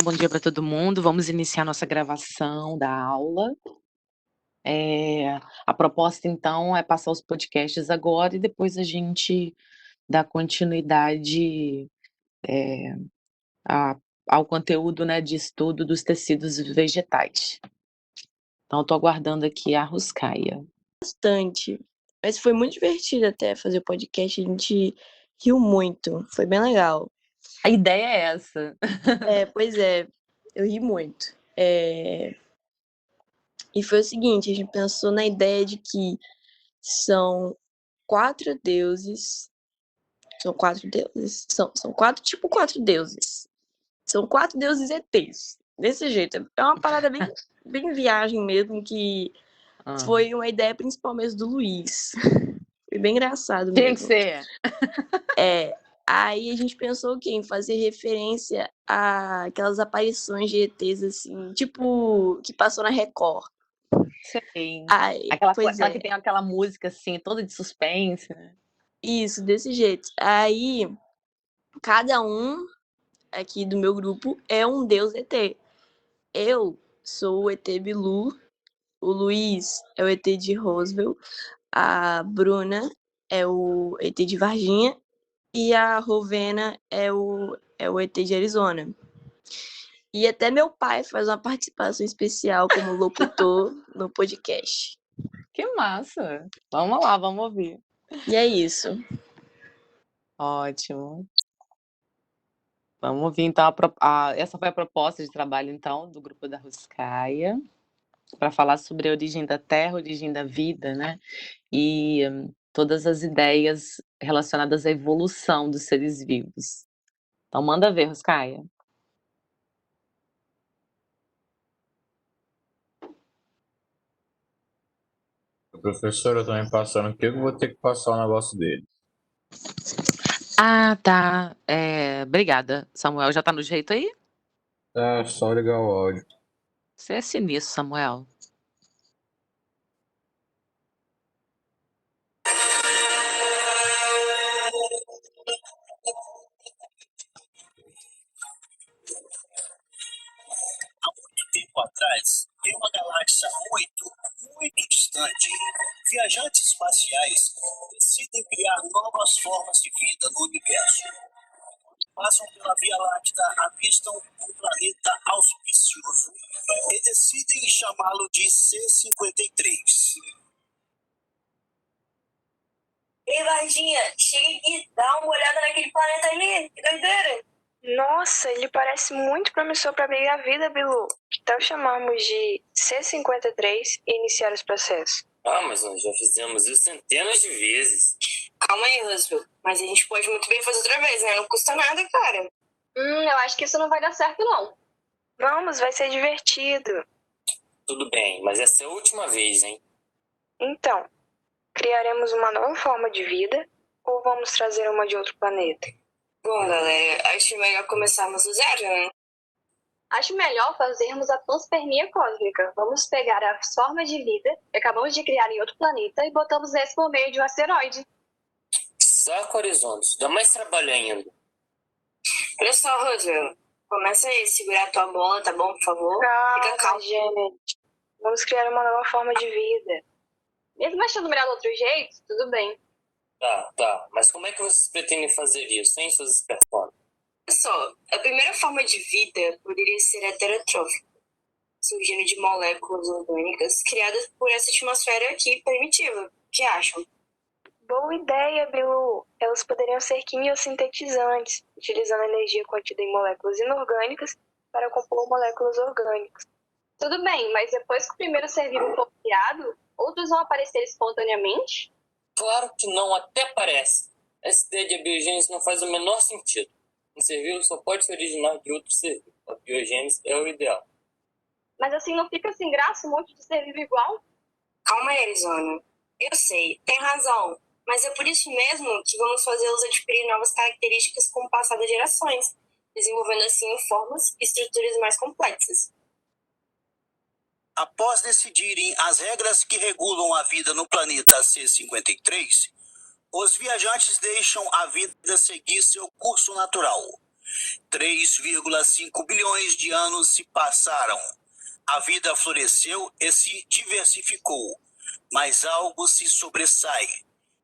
bom dia para todo mundo. Vamos iniciar nossa gravação da aula. A proposta, então, é passar os podcasts agora e depois a gente dá continuidade a- ao conteúdo, né, de estudo dos tecidos vegetais. Então, estou aguardando aqui a Ruscaia. Bastante. Mas foi muito divertido até fazer o podcast, a gente riu muito, foi bem legal. A ideia é essa. Pois é, eu ri muito. E foi o seguinte, a gente pensou na ideia de que são quatro deuses, são quatro deuses, são quatro deuses. São quatro deuses ETs, desse jeito. É uma parada bem viagem mesmo, que foi uma ideia principal mesmo do Luiz. Foi bem engraçado Tinha que mesmo. ser. Aí a gente pensou em fazer referência àquelas aparições de ETs, assim, tipo, que passou na Record. Sei. Aí, pois Aquela que é, tem aquela música, assim, toda de suspense, né? isso, desse jeito. Aí, cada um aqui do meu grupo é um deus ET. Eu sou o ET Bilu, o Luiz é o ET de Roswell, a Bruna é o ET de Varginha e a Rovena é o ET de Arizona. E até meu pai faz uma participação especial como locutor no podcast. Que massa! Vamos lá, vamos ouvir. E é isso. Ótimo. Vamos ouvir, então, essa foi a proposta de trabalho, então, do grupo da Ruscaia, para falar sobre a origem da Terra, a origem da vida, né? E todas as ideias relacionadas à evolução dos seres vivos. Então, manda ver, Ruscaia. Professor, eu tô me passando que eu vou ter que passar o negócio dele. Ah, tá. Obrigada, Samuel. Já tá no jeito aí? Tá, só ligar o áudio. Você é sinistro, Samuel. Tempo atrás, em uma galáxia muito distante, viajantes espaciais decidem criar novas formas de vida no universo. Passam pela Via Láctea, avistam um planeta auspicioso e decidem chamá-lo de C53. Ei, Varginha, chega aqui, dá uma olhada naquele planeta ali, que doideira! Nossa, ele parece muito promissor para abrir a vida, Bilu. Que tal chamarmos de C53 e iniciar os processos? Ah, mas nós já fizemos isso centenas de vezes. Calma aí, Roosevelt, mas a gente pode muito bem fazer outra vez, né? Não custa nada, cara. Eu acho que isso não vai dar certo, não. Vamos, vai ser divertido. Tudo bem, mas essa é a última vez, hein? Então, criaremos uma nova forma de vida ou vamos trazer uma de outro planeta? Bom, galera, acho melhor começarmos do zero, né? Acho melhor fazermos a panspermia cósmica. Vamos pegar a forma de vida que acabamos de criar em outro planeta e botamos nesse por meio de um asteroide. Saco, Arizona, isso dá mais trabalho ainda. Olha só, Roosevelt, começa aí, segurar a tua bola, tá bom, por favor? Fica calmo. Gente. Vamos criar uma nova forma de vida. Mesmo achando melhor do outro jeito, tudo bem. Tá, mas como é que vocês pretendem fazer isso, sem suas espertonas? Olha só, a primeira forma de vida poderia ser heterotrófica, surgindo de moléculas orgânicas criadas por essa atmosfera aqui primitiva. O que acham? Boa ideia, Bilu. Elas poderiam ser quimiosintetizantes, utilizando a energia contida em moléculas inorgânicas para compor moléculas orgânicas. Tudo bem, mas depois que o primeiro ser vivo for criado, outros vão aparecer espontaneamente? Claro que não, até parece. Essa ideia de abiogênese não faz o menor sentido. Um ser vivo só pode se originar de outro ser vivo. A biogênese é o ideal. Mas assim não fica sem graça um monte de ser vivo igual? Calma aí, Arizona. Eu sei, tem razão. Mas é por isso mesmo que vamos fazê-los adquirir novas características com o passar das gerações, desenvolvendo assim formas e estruturas mais complexas. Após decidirem as regras que regulam a vida no planeta C53, os viajantes deixam a vida seguir seu curso natural. 3,5 bilhões de anos se passaram. A vida floresceu e se diversificou, mas algo se sobressai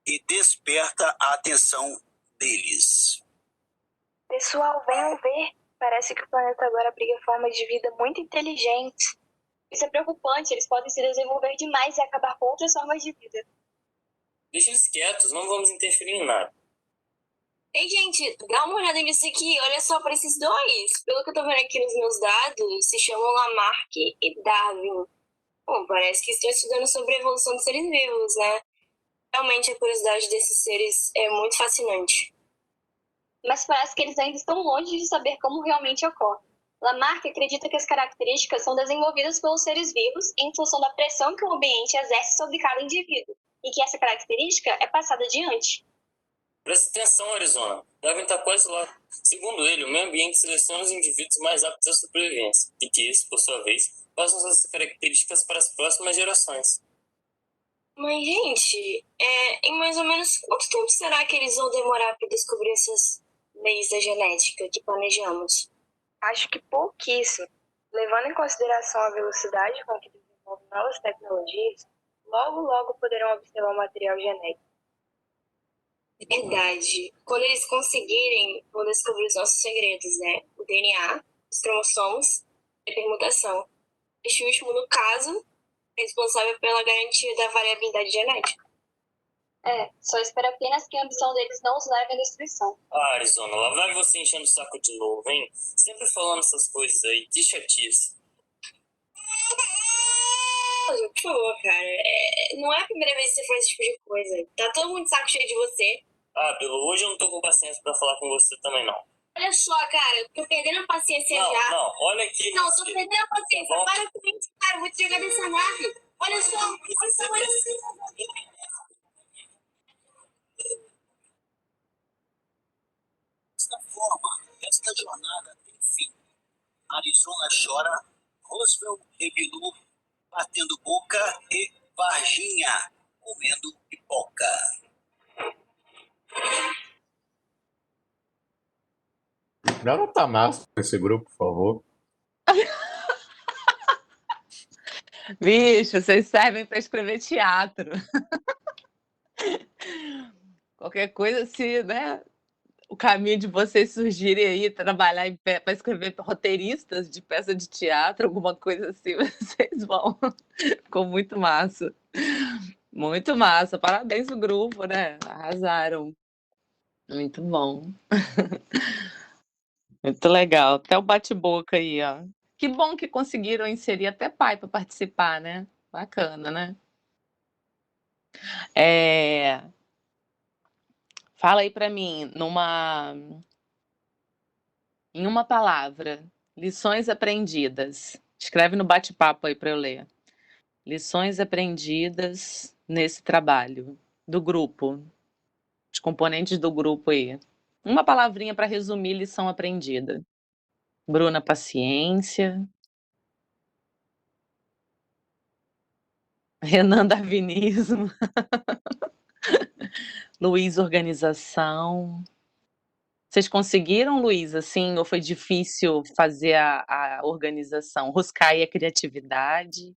e desperta a atenção deles. Pessoal, venham ver. Parece que o planeta agora abriga formas de vida muito inteligentes. Isso é preocupante, eles podem se desenvolver demais e acabar com outras formas de vida. Deixa eles quietos, não vamos interferir em nada. Ei, gente, dá uma olhada nisso aqui. Olha só para esses dois. Pelo que eu tô vendo aqui nos meus dados, se chamam Lamarck e Darwin. Bom, parece que estão estudando sobre a evolução dos seres vivos, né? Realmente a curiosidade desses seres é muito fascinante. Mas parece que eles ainda estão longe de saber como realmente ocorre. Lamarck acredita que as características são desenvolvidas pelos seres vivos em função da pressão que o ambiente exerce sobre cada indivíduo, e que essa característica é passada adiante. Preste atenção, Arizona. Devem estar quase lá. Segundo ele, o meio ambiente seleciona os indivíduos mais aptos à sobrevivência, e que esses, por sua vez, passam essas características para as próximas gerações. Mas, gente, em mais ou menos quanto tempo será que eles vão demorar para descobrir essas leis da genética que planejamos? Acho que pouquíssimo. Levando em consideração a velocidade com que desenvolvem novas tecnologias, logo poderão observar o material genético. Verdade. Quando eles conseguirem, vão descobrir os nossos segredos, né? O DNA, os cromossomos e a permutação. Este último, no caso, é responsável pela garantia da variabilidade genética. Só espero apenas que a ambição deles não os leve à destruição. Ah, Arizona, lá vai você enchendo o saco de novo, hein? Sempre falando essas coisas aí, que chatice. Por favor, cara, não é a primeira vez que você faz esse tipo de coisa. Tá todo mundo de saco cheio de você. Ah, Belo, hoje eu não tô com paciência pra falar com você também, não. Olha só, cara, eu tô perdendo a paciência Não, já. não, olha aqui. Não, tô perdendo a paciência. Tá bom? Para com isso, cara. Eu vou te jogar dessa nave. Olha só, vocês são assim. Desta forma, esta jornada tem fim. Arizona chora, Roosevelt e Bilu batendo boca e Varginha comendo pipoca. Garota massa esse grupo, por favor. Bicho, vocês servem para escrever teatro. Qualquer coisa, se, né, o caminho de vocês surgirem aí, trabalhar para escrever roteiristas de peça de teatro, alguma coisa assim, vocês vão. Ficou muito massa. Muito massa. Parabéns pro grupo, né? Arrasaram. Muito bom. Muito legal. Até o bate-boca aí, ó. Que bom que conseguiram inserir até pai para participar, né? Bacana, né? Fala aí para mim, em uma palavra, lições aprendidas. Escreve no bate-papo aí para eu ler. Lições aprendidas nesse trabalho do grupo. Os componentes do grupo aí. Uma palavrinha para resumir lição aprendida. Bruna, paciência. Renan, darwinismo. Luiz, organização. Vocês conseguiram, Luiz, assim, ou foi difícil fazer a organização? Ruscaia, a criatividade.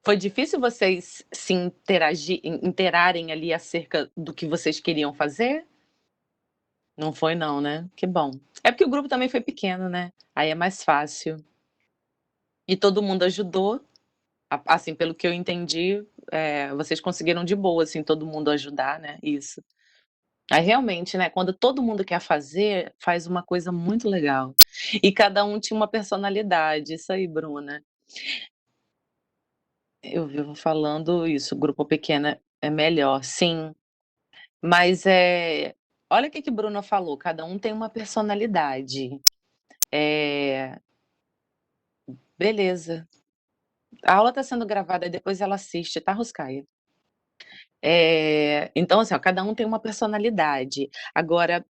Foi difícil vocês se interarem ali acerca do que vocês queriam fazer? Não foi não, né? Que bom. É porque o grupo também foi pequeno, né? Aí é mais fácil. E todo mundo ajudou. Assim, pelo que eu entendi, vocês conseguiram de boa, assim, todo mundo ajudar, né? Isso. Aí realmente, né, quando todo mundo quer fazer, faz uma coisa muito legal. E cada um tinha uma personalidade. Isso aí, Bruna. Eu vivo falando isso, grupo pequeno é melhor, sim. Mas, olha o que Bruna falou, cada um tem uma personalidade. Beleza. A aula está sendo gravada e depois ela assiste, tá, Ruscaia? Então, assim, ó, cada um tem uma personalidade. Agora,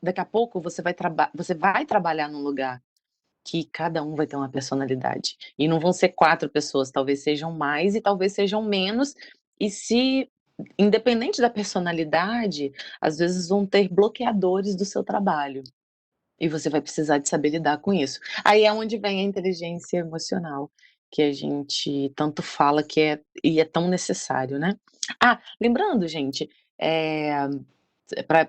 daqui a pouco você vai trabalhar num lugar que cada um vai ter uma personalidade. E não vão ser 4 pessoas, talvez sejam mais e talvez sejam menos. E independente da personalidade, às vezes vão ter bloqueadores do seu trabalho. E você vai precisar de saber lidar com isso. Aí é onde vem a inteligência emocional, que a gente tanto fala que é tão necessário, né. Ah, lembrando gente, pra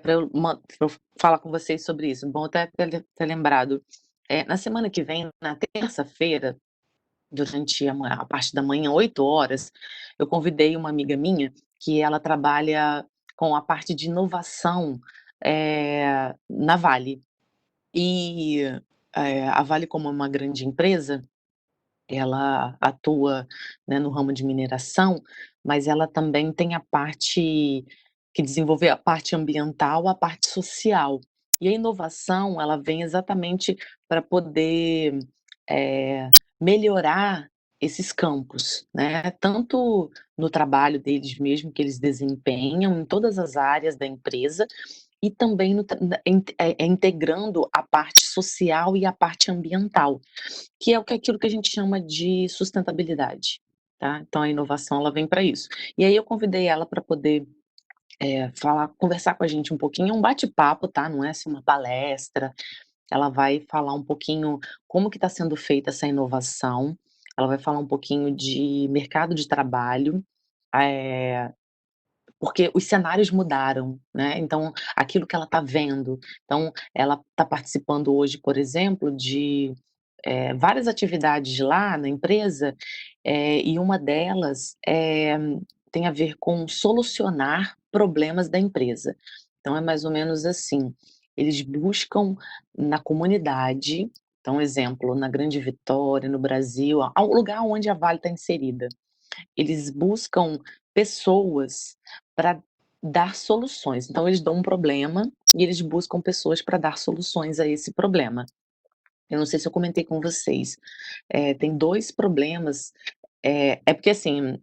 eu falar com vocês sobre isso, bom até ter lembrado, na semana que vem, na terça-feira, durante a parte da manhã, 8 horas, eu convidei uma amiga minha, que ela trabalha com a parte de inovação, na Vale. E, a Vale, como é uma grande empresa, ela atua, né, no ramo de mineração, mas ela também tem a parte que desenvolver a parte ambiental, a parte social. E a inovação, ela vem exatamente para poder, melhorar esses campos, né, tanto no trabalho deles mesmo, que eles desempenham em todas as áreas da empresa, e também no integrando a parte social e a parte ambiental, que é aquilo que a gente chama de sustentabilidade, tá. Então a inovação ela vem para isso. E aí eu convidei ela para poder, conversar com a gente um pouquinho, é um bate-papo, tá, não é assim uma palestra, ela vai falar um pouquinho como que está sendo feita essa inovação, ela vai falar um pouquinho de mercado de trabalho, eh porque os cenários mudaram, né, então aquilo que ela está vendo. Então ela está participando hoje, por exemplo, de, várias atividades lá na empresa, e uma delas, tem a ver com solucionar problemas da empresa. Então é mais ou menos assim, eles buscam na comunidade, então exemplo, na Grande Vitória, no Brasil, ao lugar onde a Vale está inserida. Eles buscam pessoas para dar soluções. Então eles dão um problema e eles buscam pessoas para dar soluções a esse problema. Eu não sei se eu comentei com vocês, tem 2 problemas, é porque assim,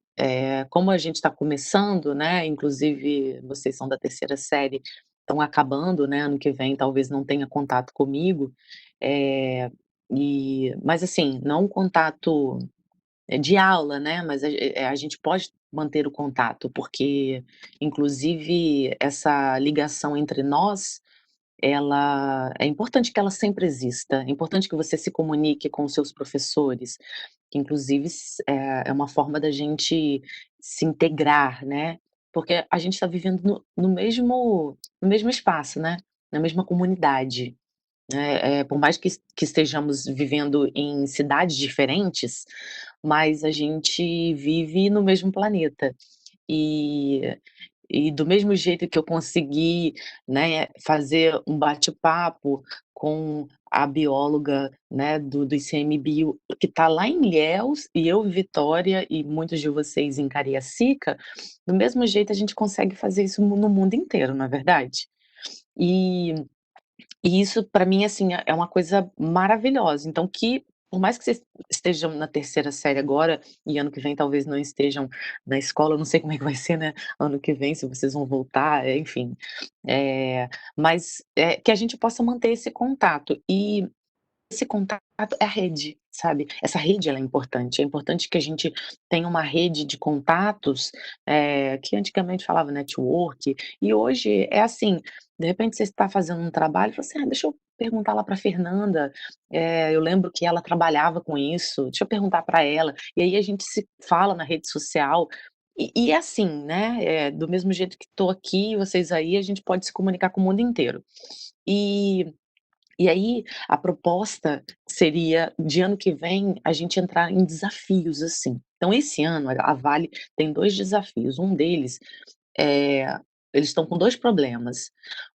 como a gente está começando, né, inclusive vocês são da terceira série, estão acabando, né, ano que vem talvez não tenha contato comigo, mas assim, não um contato de aula, né, mas a gente pode manter o contato, porque inclusive essa ligação entre nós, ela é importante que ela sempre exista, é importante que você se comunique com os seus professores, que inclusive é uma forma da gente se integrar, né, porque a gente está vivendo no mesmo espaço, né, na mesma comunidade. Por mais que estejamos vivendo em cidades diferentes, mas a gente vive no mesmo planeta. E e do mesmo jeito que eu consegui, né, fazer um bate-papo com a bióloga, né, do ICMBio, que está lá em Ilhéus, e eu em Vitória, e muitos de vocês em Cariacica, do mesmo jeito a gente consegue fazer isso no mundo inteiro, não é verdade? E e isso para mim, assim, é uma coisa maravilhosa, então por mais que vocês estejam na terceira série agora, e ano que vem talvez não estejam na escola, eu não sei como é que vai ser, né, ano que vem, se vocês vão voltar, enfim, mas, que a gente possa manter esse contato, e esse contato é a rede, sabe. Essa rede ela é importante que a gente tenha uma rede de contatos, que antigamente falava network, e hoje é assim, de repente você está fazendo um trabalho e fala assim: "Ah, deixa eu perguntar lá para Fernanda, eu lembro que ela trabalhava com isso, deixa eu perguntar para ela", e aí a gente se fala na rede social, e é assim, né, do mesmo jeito que estou aqui, vocês aí, a gente pode se comunicar com o mundo inteiro. E e aí, a proposta seria, de ano que vem, a gente entrar em desafios, assim. Então esse ano a Vale tem 2 desafios, um deles, eh, eles estão com 2 problemas.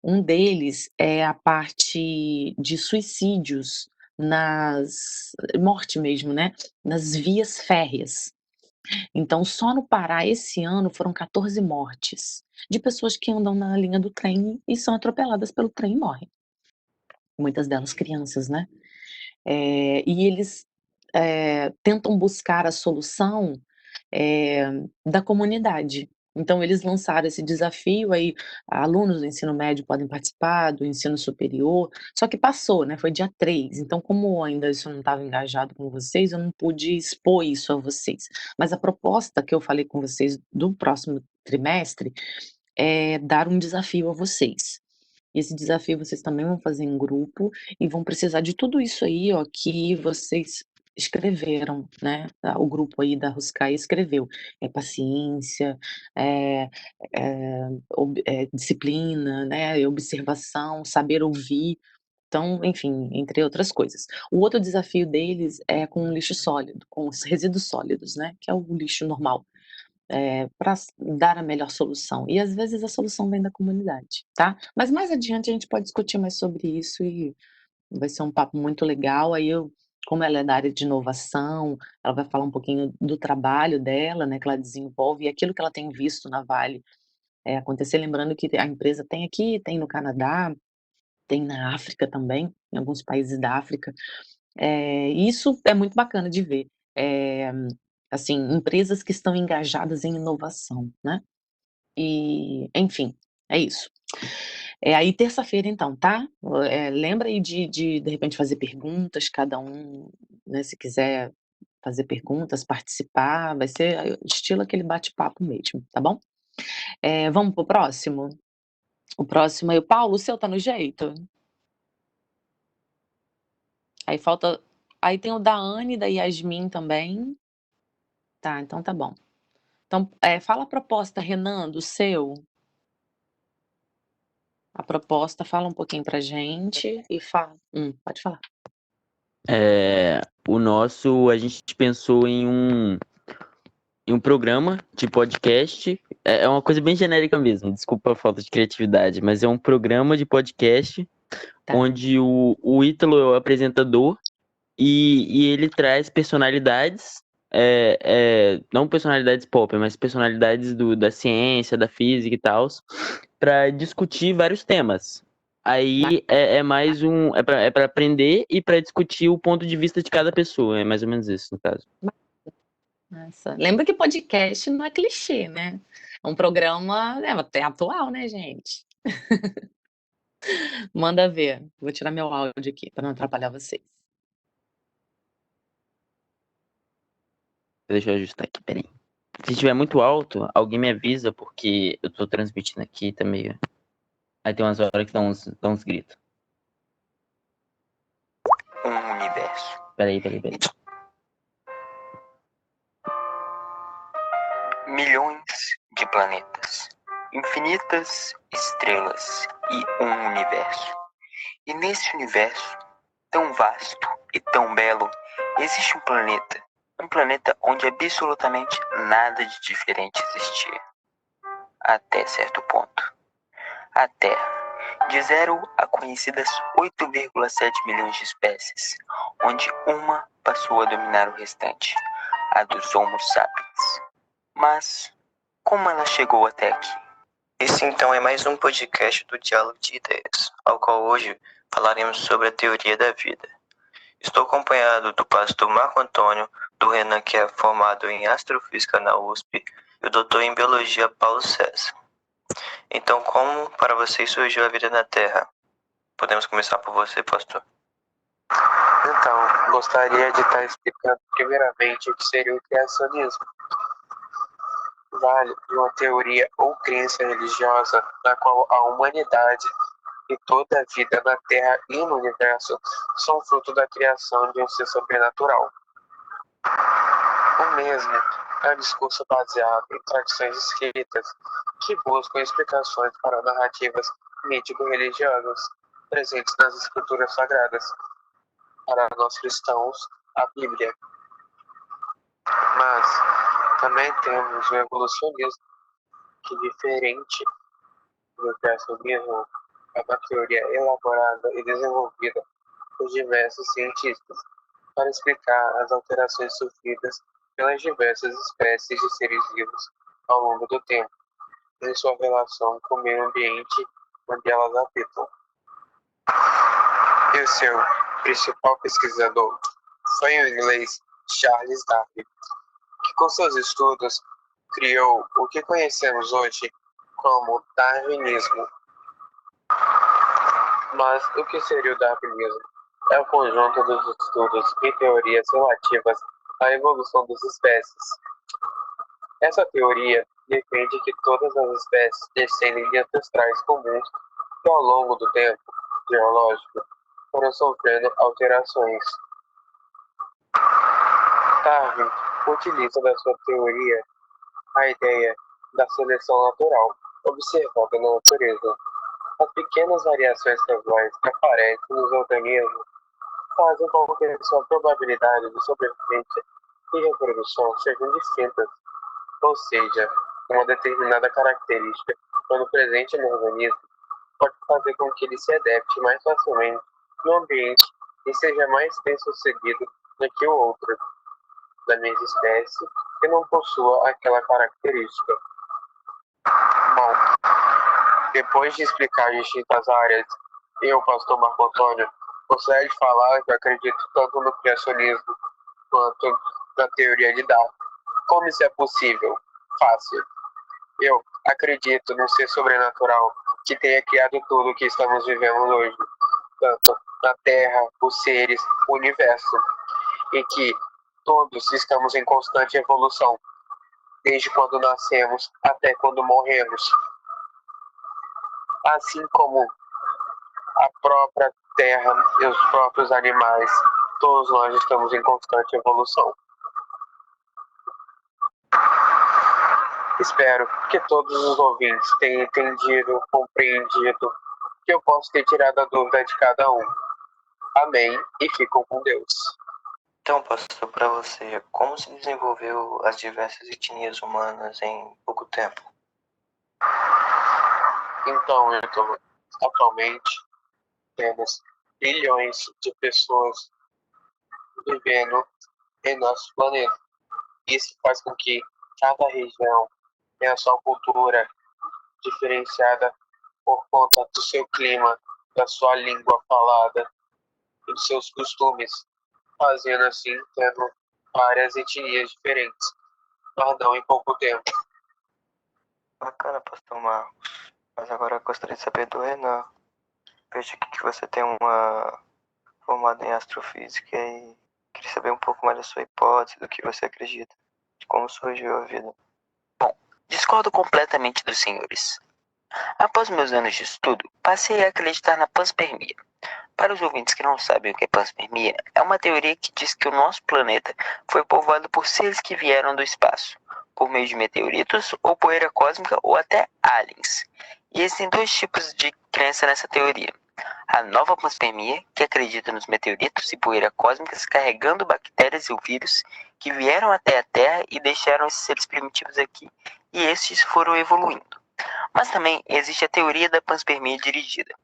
Um deles é a parte de suicídios morte mesmo, né, nas vias férreas. Então só no Pará esse ano foram 14 mortes, de pessoas que andam na linha do trem e são atropeladas pelo trem e morrem. Muitas delas crianças, né. E eles, tentam buscar a solução, da comunidade. Então eles lançaram esse desafio, aí alunos do ensino médio podem participar, do ensino superior, só que passou, né, foi dia 3. Então como ainda isso não estava engajado com vocês, eu não pude expor isso a vocês. Mas a proposta que eu falei com vocês do próximo trimestre é dar um desafio a vocês. Esse desafio vocês também vão fazer em grupo e vão precisar de tudo isso aí, ó, que vocês escreveram, né? O grupo aí da Ruskai escreveu. É paciência, é, disciplina, né? Observação, saber ouvir. Então, enfim, entre outras coisas. O outro desafio deles é com lixo sólido, com os resíduos sólidos, né? Que é o lixo normal, para dar a melhor solução. E às vezes a solução vem da comunidade, tá? Mas mais adiante a gente pode discutir mais sobre isso e vai ser um papo muito legal. Aí como ela é da área de inovação, ela vai falar um pouquinho do trabalho dela, né? Que ela desenvolve e aquilo que ela tem visto na Vale acontecer. Lembrando que a empresa tem aqui, tem no Canadá, tem na África também, em alguns países da África. Isso é muito bacana de ver. Assim, empresas que estão engajadas em inovação, né? E, enfim, é isso. Aí terça-feira então, tá? Lembra aí de repente fazer perguntas, cada um, né, se quiser fazer perguntas, participar, vai ser estilo aquele bate-papo mesmo, tá bom? Vamos pro próximo? O próximo é o Paulo, o seu tá no jeito? Aí falta. Aí tem o da Anne e da Yasmin também. Tá, então tá bom. Então, fala a proposta, Renan, do seu. A proposta, fala um pouquinho pra gente e fala. Pode falar. O nosso, a gente pensou em um programa de podcast. É uma coisa bem genérica mesmo, desculpa a falta de criatividade, mas é um programa de podcast Tá. onde o Ítalo é o apresentador e ele traz personalidades, não personalidades pop, mas personalidades da ciência, da física e tal, para discutir vários temas. Aí é mais é para aprender e para discutir o ponto de vista de cada pessoa, é mais ou menos isso, no caso. Nossa. Lembra que podcast não é clichê, né? É um programa até atual, né, gente? Manda ver. Vou tirar meu áudio aqui para não atrapalhar vocês. Deixa eu ajustar aqui, peraí. Se estiver muito alto, alguém me avisa, porque eu tô transmitindo aqui, tá meio... Aí tem umas horas que dá uns gritos. Um universo. Peraí. Milhões de planetas, infinitas estrelas e um universo. E nesse universo, tão vasto e tão belo, existe um planeta onde absolutamente nada de diferente existia. Até certo ponto. A Terra, de 0 a conhecidas 8,7 milhões de espécies, onde uma passou a dominar o restante, a dos Homo sapiens. Mas, como ela chegou até aqui? Esse então é mais um podcast do Diálogo de Ideias, ao qual hoje falaremos sobre a teoria da vida. Estou acompanhado do pastor Marco Antônio, do Renan, que é formado em Astrofísica na USP, e o doutor em Biologia Paulo César. Então, como para vocês surgiu a vida na Terra? Podemos começar por você, pastor. Então, gostaria de estar explicando primeiramente o que seria o criacionismo. Vale de uma teoria ou crença religiosa na qual a humanidade e toda a vida na Terra e no universo são fruto da criação de um ser sobrenatural. O mesmo é um discurso baseado em tradições escritas que buscam explicações para narrativas mítico-religiosas presentes nas escrituras sagradas. Para nós cristãos, a Bíblia. Mas também temos o evolucionismo, que, diferente do criacionismo, é uma teoria elaborada e desenvolvida por diversos cientistas para explicar as alterações sofridas pelas diversas espécies de seres vivos ao longo do tempo, em sua relação com o meio ambiente onde elas habitam. E o seu principal pesquisador foi o inglês Charles Darwin, que com seus estudos criou o que conhecemos hoje como darwinismo. Mas o que seria o darwinismo? É o conjunto dos estudos e teorias relativas à evolução das espécies. Essa teoria defende que todas as espécies descendem de ancestrais comuns que ao longo do tempo geológico foram sofrendo alterações. Darwin utiliza na sua teoria a ideia da seleção natural observada na natureza. As pequenas variações casuais que aparecem nos organismos fazem com que sua probabilidade de sobrevivência e reprodução sejam distintas, ou seja, uma determinada característica, quando presente no organismo, pode fazer com que ele se adapte mais facilmente no ambiente e seja mais bem-sucedido do que o outro da mesma espécie que não possua aquela característica. Bom, depois de explicar distintas áreas, eu, pastor Marco Antônio, gostaria de falar que eu acredito tanto no criacionismo quanto na teoria de Darwin. Como isso é possível? Fácil. Eu acredito no ser sobrenatural que tenha criado tudo o que estamos vivendo hoje, tanto na Terra, os seres, o universo, e que todos estamos em constante evolução, desde quando nascemos até quando morremos. Assim como a própria Terra e os próprios animais, todos nós estamos em constante evolução. Espero que todos os ouvintes tenham entendido, compreendido, que eu posso ter tirado a dúvida de cada um. Amém e ficam com Deus. Então, pastor, para você, como se desenvolveu as diversas etnias humanas em pouco tempo? Então, atualmente temos bilhões de pessoas vivendo em nosso planeta. Isso faz com que cada região tenha sua cultura diferenciada por conta do seu clima, da sua língua falada e dos seus costumes, fazendo assim tendo várias etnias diferentes, mas não em pouco tempo. Bacana, pastor Marcos. Mas agora eu gostaria de saber do Renan. Vejo aqui que você tem uma formada em astrofísica e queria saber um pouco mais da sua hipótese, do que você acredita, de como surgiu a vida. Bom, discordo completamente dos senhores. Após meus anos de estudo, passei a acreditar na panspermia. Para os ouvintes que não sabem o que é panspermia, é uma teoria que diz que o nosso planeta foi povoado por seres que vieram do espaço, por meio de meteoritos ou poeira cósmica ou até aliens. E existem dois tipos de crença nessa teoria. A nova panspermia, que acredita nos meteoritos e poeira cósmicas carregando bactérias e vírus que vieram até a Terra e deixaram esses seres primitivos aqui, e estes foram evoluindo. Mas também existe a teoria da panspermia dirigida,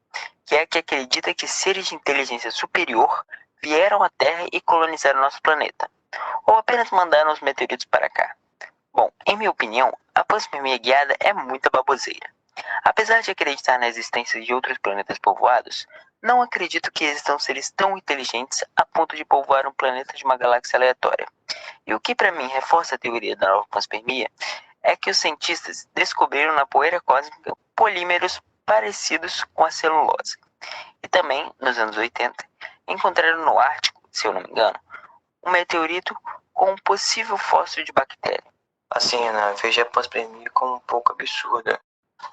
que é a que acredita que seres de inteligência superior vieram à Terra e colonizaram nosso planeta, ou apenas mandaram os meteoritos para cá. Bom, em minha opinião, a panspermia guiada é muita baboseira. Apesar de acreditar na existência de outros planetas povoados, não acredito que existam seres tão inteligentes a ponto de povoar um planeta de uma galáxia aleatória. E o que para mim reforça a teoria da nova panspermia é que os cientistas descobriram na poeira cósmica polímeros parecidos com a celulose. E também, nos anos 80, encontraram no Ártico, se eu não me engano, um meteorito com um possível fóssil de bactéria. Assim, Ana, vejo a panspermia como um pouco absurda.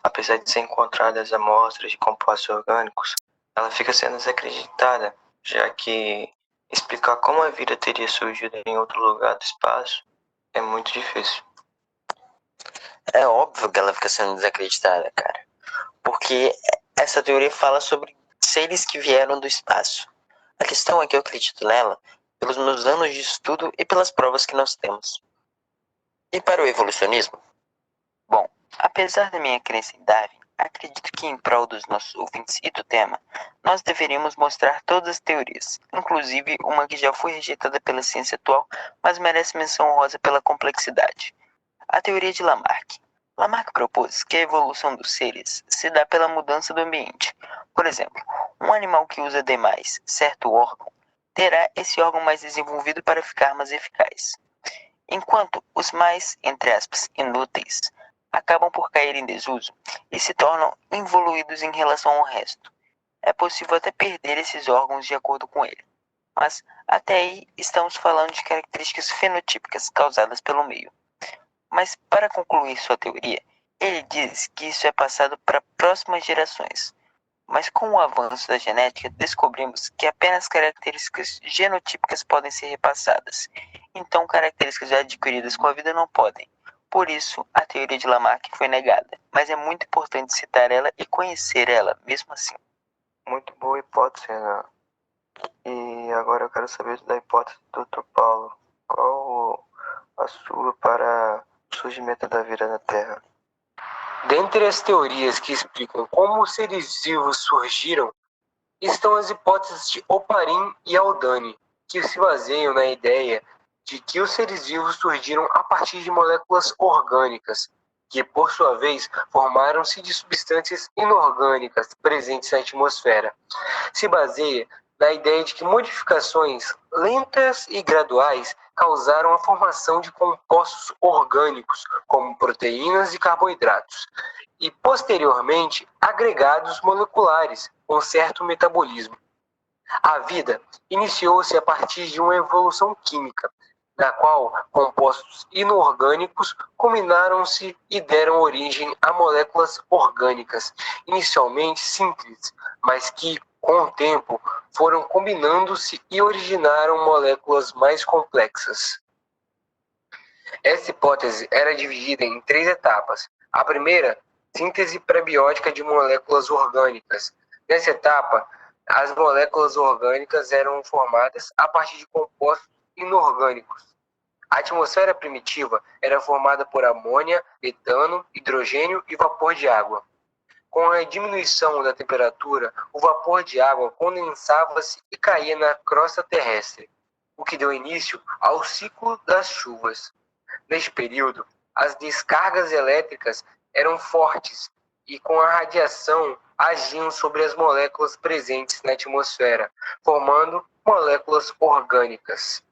Apesar de ser encontradas amostras de compostos orgânicos, ela fica sendo desacreditada, já que explicar como a vida teria surgido em outro lugar do espaço é muito difícil. É óbvio que ela fica sendo desacreditada, cara. Porque essa teoria fala sobre seres que vieram do espaço. A questão é que eu acredito nela pelos meus anos de estudo e pelas provas que nós temos. E para o evolucionismo? Bom, apesar da minha crença em Darwin, acredito que em prol dos nossos ouvintes e do tema, nós deveríamos mostrar todas as teorias, inclusive uma que já foi rejeitada pela ciência atual, mas merece menção honrosa pela complexidade. A teoria de Lamarck. Lamarck propôs que a evolução dos seres se dá pela mudança do ambiente. Por exemplo, um animal que usa demais certo órgão terá esse órgão mais desenvolvido para ficar mais eficaz, enquanto os mais, entre aspas, inúteis acabam por cair em desuso e se tornam involuídos em relação ao resto. É possível até perder esses órgãos de acordo com ele, mas até aí estamos falando de características fenotípicas causadas pelo meio. Mas para concluir sua teoria, ele diz que isso é passado para próximas gerações. mas com o avanço da genética descobrimos que apenas características genotípicas podem ser repassadas. Então, características já adquiridas com a vida não podem. Por isso, a teoria de Lamarck foi negada, mas é muito importante citar ela e conhecer ela, mesmo assim. Muito boa hipótese, Renan. E agora eu quero saber da hipótese do Dr. Paulo. Qual a sua para o surgimento da vida na Terra? Dentre as teorias que explicam como os seres vivos surgiram, estão as hipóteses de Oparin e Aldani, que se baseiam na ideia de que os seres vivos surgiram a partir de moléculas orgânicas, que por sua vez formaram-se de substâncias inorgânicas presentes na atmosfera. Se baseia na ideia de que modificações lentas e graduais causaram a formação de compostos orgânicos, como proteínas e carboidratos, e posteriormente agregados moleculares com certo metabolismo. A vida iniciou-se a partir de uma evolução química, na qual compostos inorgânicos combinaram-se e deram origem a moléculas orgânicas, inicialmente simples, mas que, com o tempo, foram combinando-se e originaram moléculas mais complexas. Essa hipótese era dividida em 3 etapas. A primeira, síntese prebiótica de moléculas orgânicas. Nessa etapa, as moléculas orgânicas eram formadas a partir de compostos inorgânicos. A atmosfera primitiva era formada por amônia, metano, hidrogênio e vapor de água. Com a diminuição da temperatura, o vapor de água condensava-se e caía na crosta terrestre, o que deu início ao ciclo das chuvas. Neste período, as descargas elétricas eram fortes e com a radiação agiam sobre as moléculas presentes na atmosfera, formando moléculas orgânicas.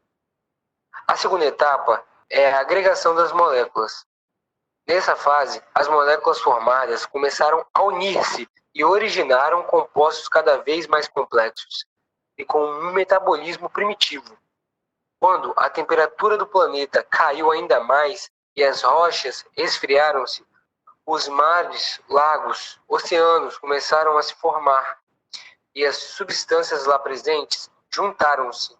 A segunda etapa é a agregação das moléculas. Nessa fase, as moléculas formadas começaram a unir-se e originaram compostos cada vez mais complexos e com um metabolismo primitivo. Quando a temperatura do planeta caiu ainda mais e as rochas esfriaram-se, os mares, lagos, oceanos começaram a se formar e as substâncias lá presentes juntaram-se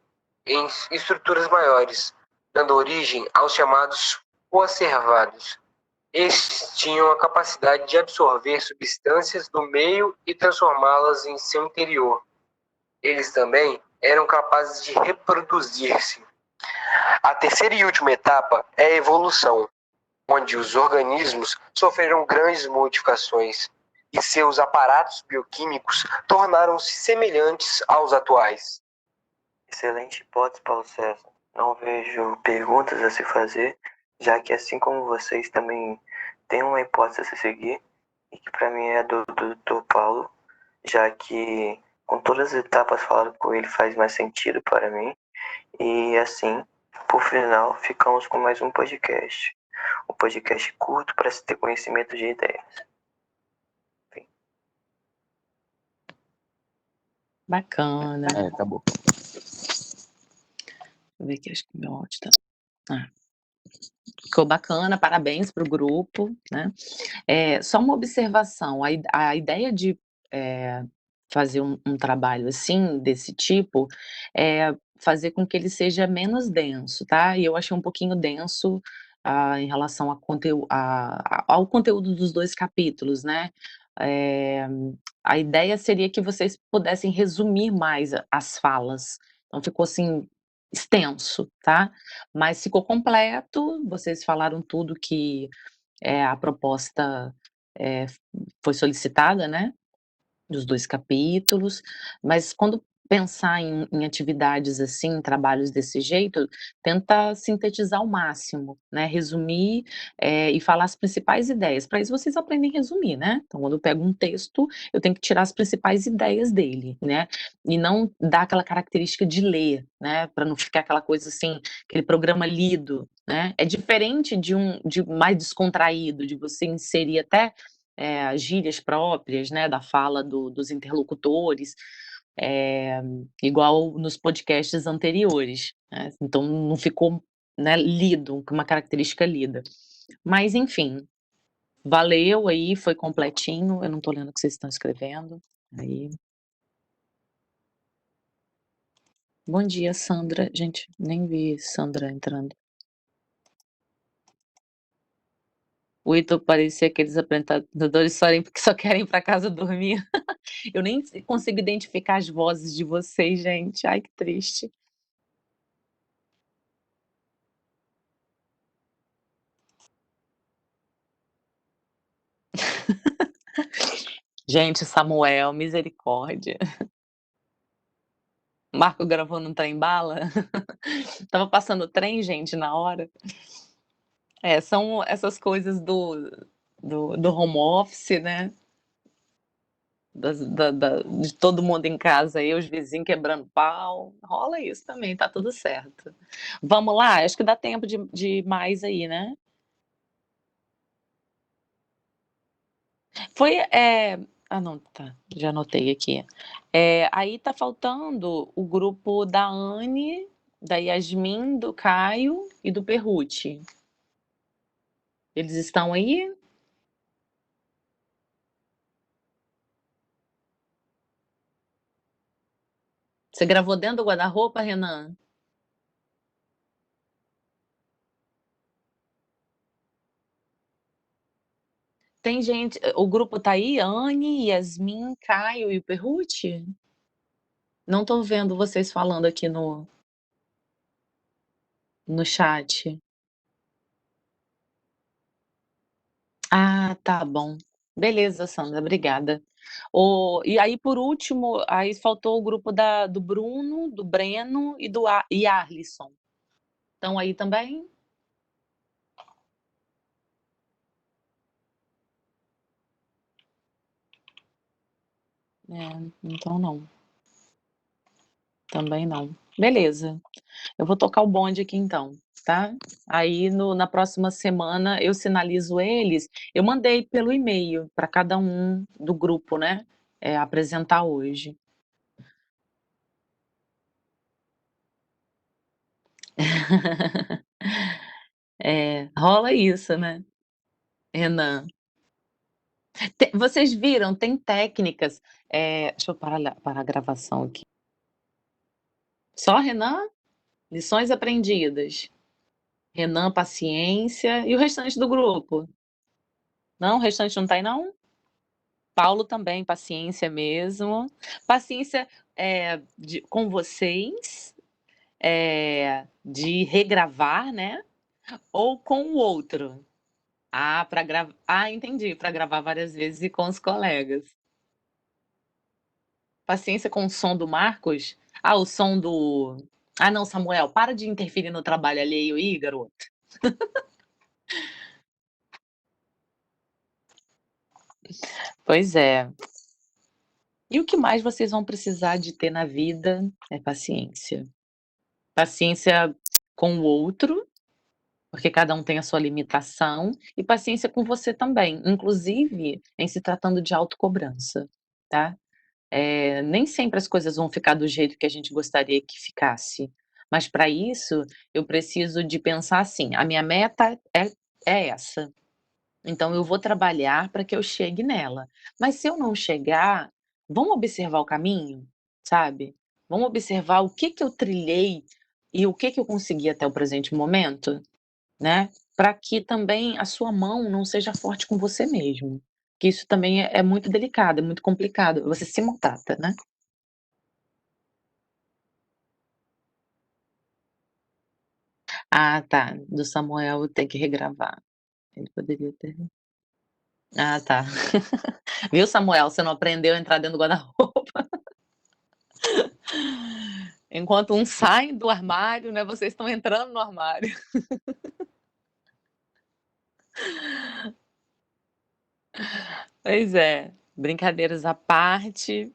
em estruturas maiores, dando origem aos chamados coacervados. Estes tinham a capacidade de absorver substâncias do meio e transformá-las em seu interior. Eles também eram capazes de reproduzir-se. A terceira e última etapa é a evolução, onde os organismos sofreram grandes modificações e seus aparatos bioquímicos tornaram-se semelhantes aos atuais. Excelente hipótese, Paulo César. Não vejo perguntas a se fazer, já que assim como vocês também têm uma hipótese a se seguir, e que para mim é a do Dr. Paulo, já que com todas as etapas faladas com ele faz mais sentido para mim. E assim, por final, ficamos com mais um podcast. Um podcast curto para se ter conhecimento de ideias. Enfim. Bacana. Acabou. Deixa eu ver aqui, acho que meu áudio tá. Ficou bacana, parabéns para o grupo, né? Só uma observação, a ideia de fazer um trabalho assim, desse tipo, é fazer com que ele seja menos denso, tá? E eu achei um pouquinho denso em relação ao conteúdo dos 2 capítulos, né? A ideia seria que vocês pudessem resumir mais as falas, então ficou assim, extenso, tá? Mas ficou completo, vocês falaram tudo que a proposta foi solicitada, né? Dos 2 capítulos, mas quando pensar em atividades assim, em trabalhos desse jeito, tenta sintetizar ao máximo, né, resumir, e falar as principais ideias, para isso vocês aprendem a resumir, né, então quando eu pego um texto, eu tenho que tirar as principais ideias dele, né, e não dar aquela característica de ler, né, para não ficar aquela coisa assim, aquele programa lido, né, é diferente de mais descontraído, de você inserir até gírias próprias, né, da fala dos interlocutores, igual nos podcasts anteriores, né, então não ficou, né, lido, com uma característica lida. Mas enfim, valeu aí, foi completinho, eu não estou lendo o que vocês estão escrevendo. Aí. Bom dia, Sandra. Gente, nem vi Sandra entrando. O Ito parecia aqueles apresentadores que só querem ir para casa dormir. Eu nem consigo identificar as vozes de vocês, gente. Ai, que triste. Gente, Samuel, misericórdia. Marco gravou no trem bala. Tava passando trem, gente, na hora. São essas coisas do home office, né? De todo mundo em casa aí, os vizinhos quebrando pau. Rola isso também, tá tudo certo. Vamos lá? Acho que dá tempo de mais aí, né? Foi. Ah, não, tá. Já anotei aqui. Aí tá faltando o grupo da Anne, da Yasmin, do Caio e do Perruti. Eles estão aí? Você gravou dentro do guarda-roupa, Renan? Tem gente. O grupo tá aí? Anne, Yasmin, Caio e o Perruti? Não tô vendo vocês falando aqui no chat. Ah, tá bom. Beleza, Sandra, obrigada. E aí, por último, aí faltou o grupo do Bruno, do Breno e Arlisson. Estão aí também? Então não. Também não. Beleza. Eu vou tocar o bonde aqui então, tá? Aí na próxima semana eu sinalizo eles. Eu mandei pelo e-mail para cada um do grupo, né? Apresentar hoje. Rola isso, né, Renan? Vocês viram, tem técnicas. Deixa eu parar a gravação aqui. Só Renan? Lições aprendidas. Renan, paciência. E o restante do grupo? Não, o restante não tá aí, não? Paulo também, paciência mesmo. Paciência com vocês, de regravar, né? Ou com o outro. Para gravar. Entendi, para gravar várias vezes e com os colegas. Paciência com o som do Marcos? O som do. Não, Samuel, para de interferir no trabalho alheio aí, garoto. Pois é. E o que mais vocês vão precisar de ter na vida é paciência. Paciência com o outro, porque cada um tem a sua limitação, e paciência com você também, inclusive em se tratando de autocobrança, tá? Nem sempre as coisas vão ficar do jeito que a gente gostaria que ficasse, mas para isso eu preciso de pensar assim: a minha meta é essa, então eu vou trabalhar para que eu chegue nela. Mas se eu não chegar, vamos observar o caminho, sabe? Vamos observar o que eu trilhei e o que eu consegui até o presente momento, né? Para que também a sua mão não seja forte com você mesmo. Que isso também é muito delicado, é muito complicado. Você se maltrata, né? Tá. Do Samuel tem que regravar. Ele poderia ter. Tá. Viu, Samuel? Você não aprendeu a entrar dentro do guarda-roupa. Enquanto uns saem do armário, né? Vocês estão entrando no armário. Pois é. Brincadeiras à parte.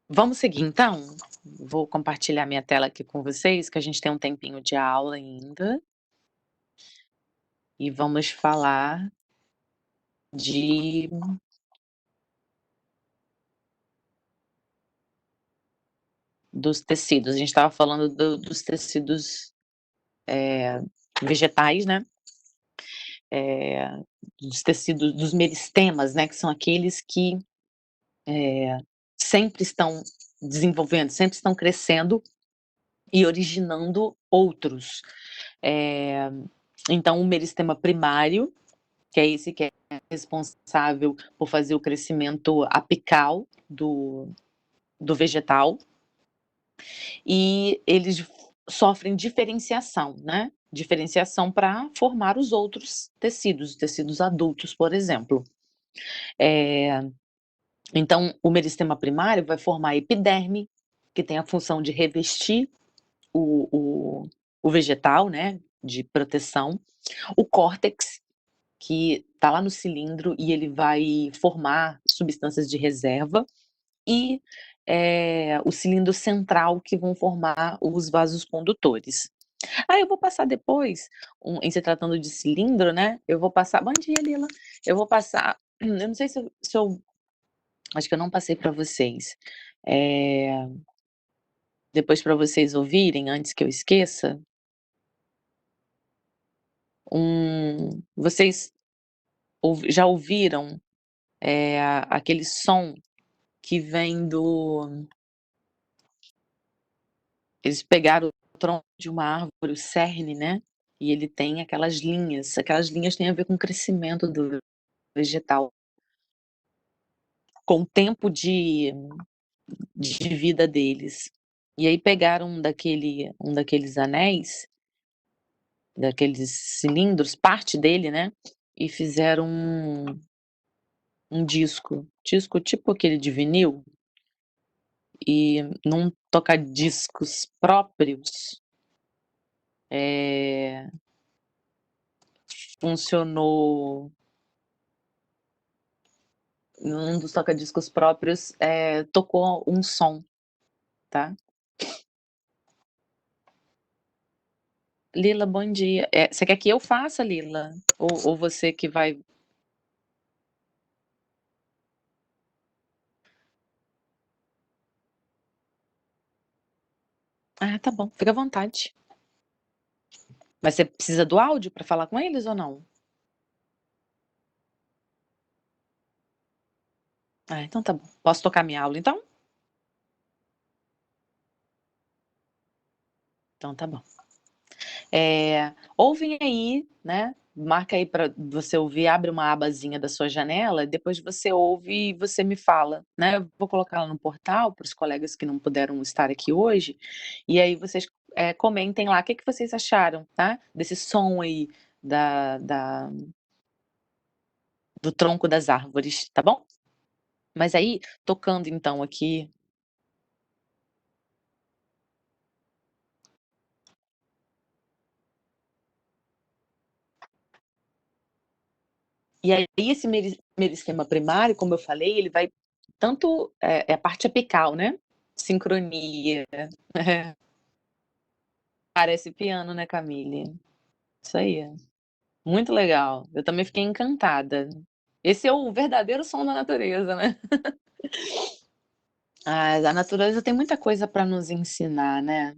Vamos seguir, então? Vou compartilhar minha tela aqui com vocês, que a gente tem um tempinho de aula ainda. E vamos falar dos tecidos. A gente estava falando dos tecidos vegetais, né? dos tecidos, dos meristemas, né, que são aqueles que sempre estão desenvolvendo, sempre estão crescendo e originando outros. Então, o meristema primário, que é esse que é responsável por fazer o crescimento apical do vegetal, e eles sofrem diferenciação, né? Diferenciação para formar os outros tecidos, tecidos adultos, por exemplo. Então, o meristema primário vai formar a epiderme, que tem a função de revestir o vegetal, né, de proteção. O córtex, que está lá no cilindro e ele vai formar substâncias de reserva. E o cilindro central, que vão formar os vasos condutores. Eu vou passar depois, em se tratando de cilindro, né, eu vou passar... Bom dia, Lila. Eu vou passar... Eu não sei se eu acho que eu não passei para vocês. Depois para vocês ouvirem, antes que eu esqueça. Vocês já ouviram aquele som que vem do... Eles pegaram o tronco de uma árvore, o cerne, né? E ele tem aquelas linhas têm a ver com o crescimento do vegetal, com o tempo de vida deles. E aí pegaram um daqueles anéis, daqueles cilindros, parte dele, né? E fizeram um disco tipo aquele de vinil, e num toca-discos próprios, funcionou. Num dos toca-discos próprios, tocou um som, tá? Lila, bom dia. Você quer que eu faça, Lila? Ou você que vai... Tá bom, fica à vontade. Mas você precisa do áudio para falar com eles ou não? Então tá bom. Posso tocar minha aula, então? Então tá bom. Ouvem aí, né? Marca aí para você ouvir, abre uma abazinha da sua janela, depois você ouve e você me fala, né? Eu vou colocar lá no portal para os colegas que não puderam estar aqui hoje, e aí vocês comentem lá o que vocês acharam, tá? Desse som aí do tronco das árvores, tá bom? Mas aí, tocando então aqui... E aí esse meristema primário, como eu falei, ele vai tanto... a parte apical, né? Sincronia. Parece piano, né, Camille? Isso aí. Muito legal. Eu também fiquei encantada. Esse é o verdadeiro som da natureza, né? A natureza tem muita coisa para nos ensinar, né?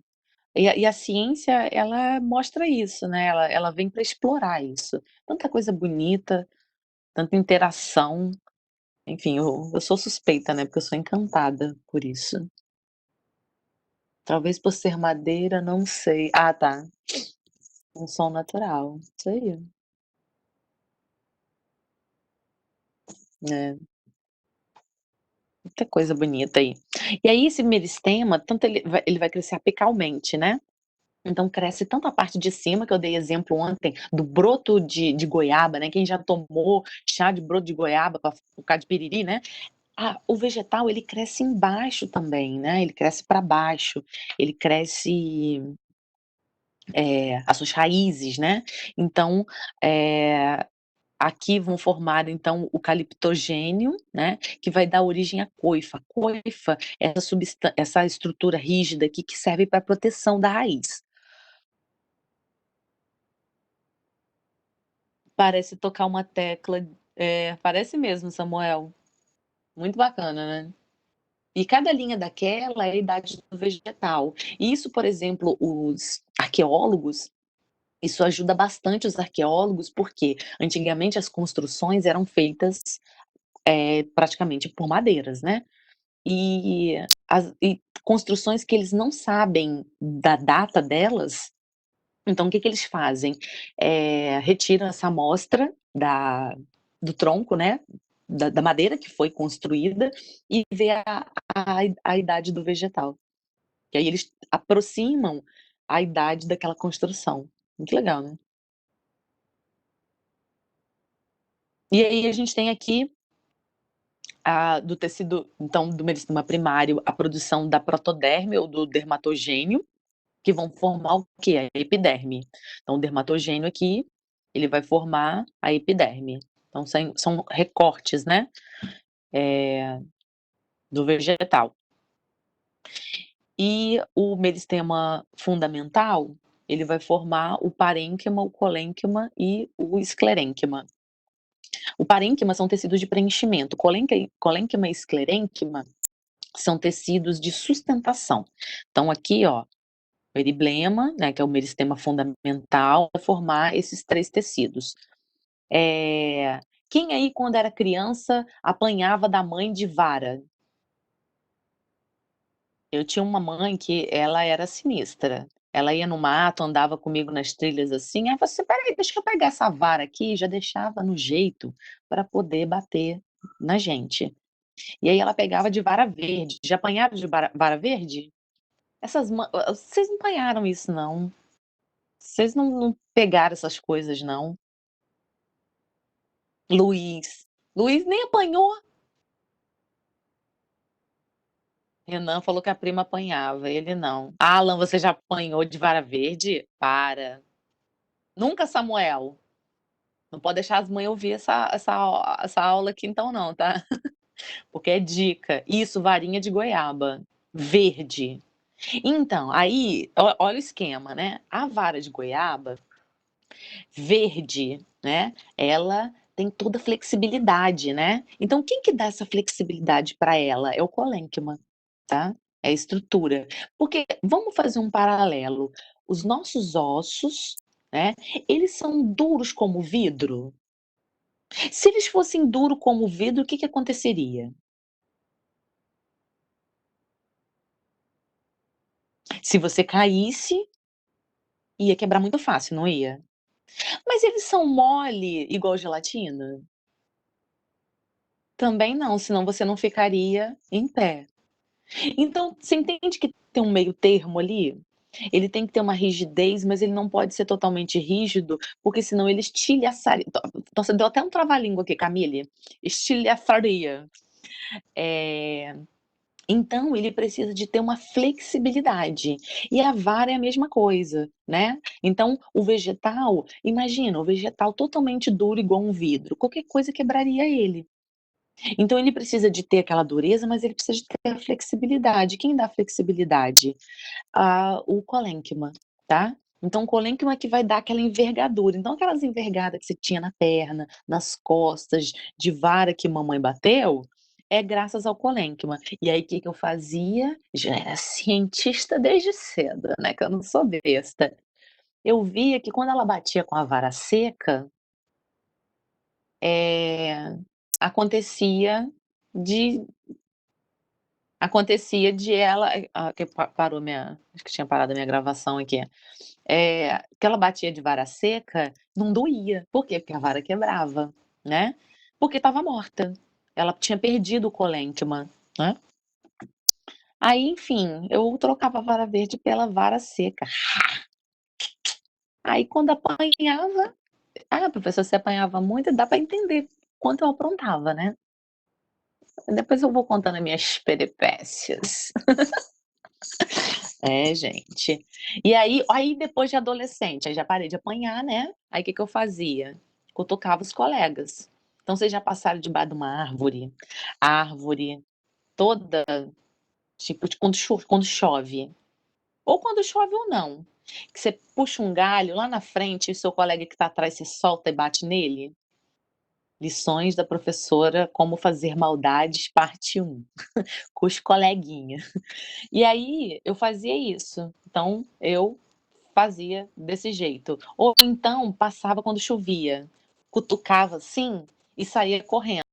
E a ciência, ela mostra isso, né? Ela vem para explorar isso. Tanta coisa bonita, tanta interação. Enfim, eu sou suspeita, né? Porque eu sou encantada por isso. Talvez por ser madeira, não sei. Tá. Um som natural. Isso aí. Muita coisa bonita aí. E aí esse meristema, tanto ele vai crescer apicalmente, né? Então cresce tanto a parte de cima, que eu dei exemplo ontem, do broto de goiaba, né? Quem já tomou chá de broto de goiaba por causa de piriri, né? O vegetal, ele cresce embaixo também, né? Ele cresce para baixo, ele cresce as suas raízes, né? Então, aqui vão formar, então, o caliptogênio, né, que vai dar origem à coifa. Coifa é essa estrutura rígida aqui que serve para proteção da raiz. Parece tocar uma tecla. Parece mesmo, Samuel. Muito bacana, né? E cada linha daquela é a idade do vegetal. Isso, por exemplo, os arqueólogos, Isso ajuda bastante os arqueólogos, porque antigamente as construções eram feitas praticamente por madeiras, né? E construções que eles não sabem da data delas, então o que eles fazem? Retiram essa amostra do tronco, né? Da madeira que foi construída e vê a idade do vegetal. E aí eles aproximam a idade daquela construção. Muito legal, né? E aí a gente tem aqui do tecido, então, do meristema primário, a produção da protoderme ou do dermatogênio, que vão formar o quê? A epiderme. Então, o dermatogênio aqui, ele vai formar a epiderme. Então, são recortes, né, do vegetal. E o meristema fundamental, ele vai formar o parênquima, o colênquima e o esclerênquima. O parênquima são tecidos de preenchimento. Colênquima e esclerênquima são tecidos de sustentação. Então, aqui, ó, o eriblema, né, que é o meristema fundamental, vai formar esses 3 tecidos. Quem aí, quando era criança, apanhava da mãe de vara? Eu tinha uma mãe que ela era sinistra. Ela ia no mato, andava comigo nas trilhas assim, aí você, peraí, deixa eu pegar essa vara aqui, já deixava no jeito para poder bater na gente. E aí ela pegava de vara verde. Já apanharam de vara verde? Vocês não apanharam isso, não. Vocês não pegaram essas coisas, não. Luiz nem apanhou. Renan falou que a prima apanhava, ele não. Alan, você já apanhou de vara verde? Para. Nunca, Samuel. Não pode deixar as mães ouvir essa aula aqui então não, tá? Porque é dica. Isso, varinha de goiaba. Verde. Então, aí, olha o esquema, né? A vara de goiaba verde, né? Ela tem toda a flexibilidade, né? Então, quem que dá essa flexibilidade para ela? É o colênquima, tá? É a estrutura. Porque, vamos fazer um paralelo. Os nossos ossos, né? Eles são duros como vidro? Se eles fossem duros como vidro, o que aconteceria? Se você caísse, ia quebrar muito fácil, não ia? Mas eles são mole igual gelatina? Também não, senão você não ficaria em pé. Então, você entende que tem um meio termo ali? Ele tem que ter uma rigidez, mas ele não pode ser totalmente rígido, porque senão ele estilhaçaria. Nossa, deu até um trava-língua aqui, Camille. Estilhaçaria. Então, ele precisa de ter uma flexibilidade. E a vara é a mesma coisa, né? Então, o vegetal, imagina, o vegetal totalmente duro igual um vidro. Qualquer coisa quebraria ele. Então ele precisa de ter aquela dureza, mas ele precisa de ter a flexibilidade. Quem dá flexibilidade? O colênquima, tá? Então o colênquima é que vai dar aquela envergadura. Então aquelas envergadas que você tinha na perna, nas costas, de vara que mamãe bateu, é graças ao colênquima. E aí o que eu fazia? Já era cientista desde cedo, né? Que eu não sou besta. Eu via que quando ela batia com a vara seca, acontecia de ela, que parou acho que tinha parado a minha gravação aqui, que ela batia de vara seca, não doía. Por quê? Porque a vara quebrava, né? Porque estava morta. Ela tinha perdido o colênquima, né? Aí, enfim, eu trocava a vara verde pela vara seca. Aí, quando apanhava, professor, você apanhava muito, dá para entender quanto eu aprontava, né? Depois eu vou contando as minhas peripécias. Gente. E aí depois de adolescente, aí já parei de apanhar, né? Aí o que eu fazia? Cutucava os colegas. Então vocês já passaram debaixo de uma árvore? A árvore toda, tipo, quando chove. Ou quando chove ou não. Que você puxa um galho lá na frente e o seu colega que está atrás se solta e bate nele. Lições da professora Como Fazer Maldades, parte 1. Com os coleguinhas. E aí eu fazia isso. Então eu fazia desse jeito. Ou então passava quando chovia, cutucava assim e saía correndo.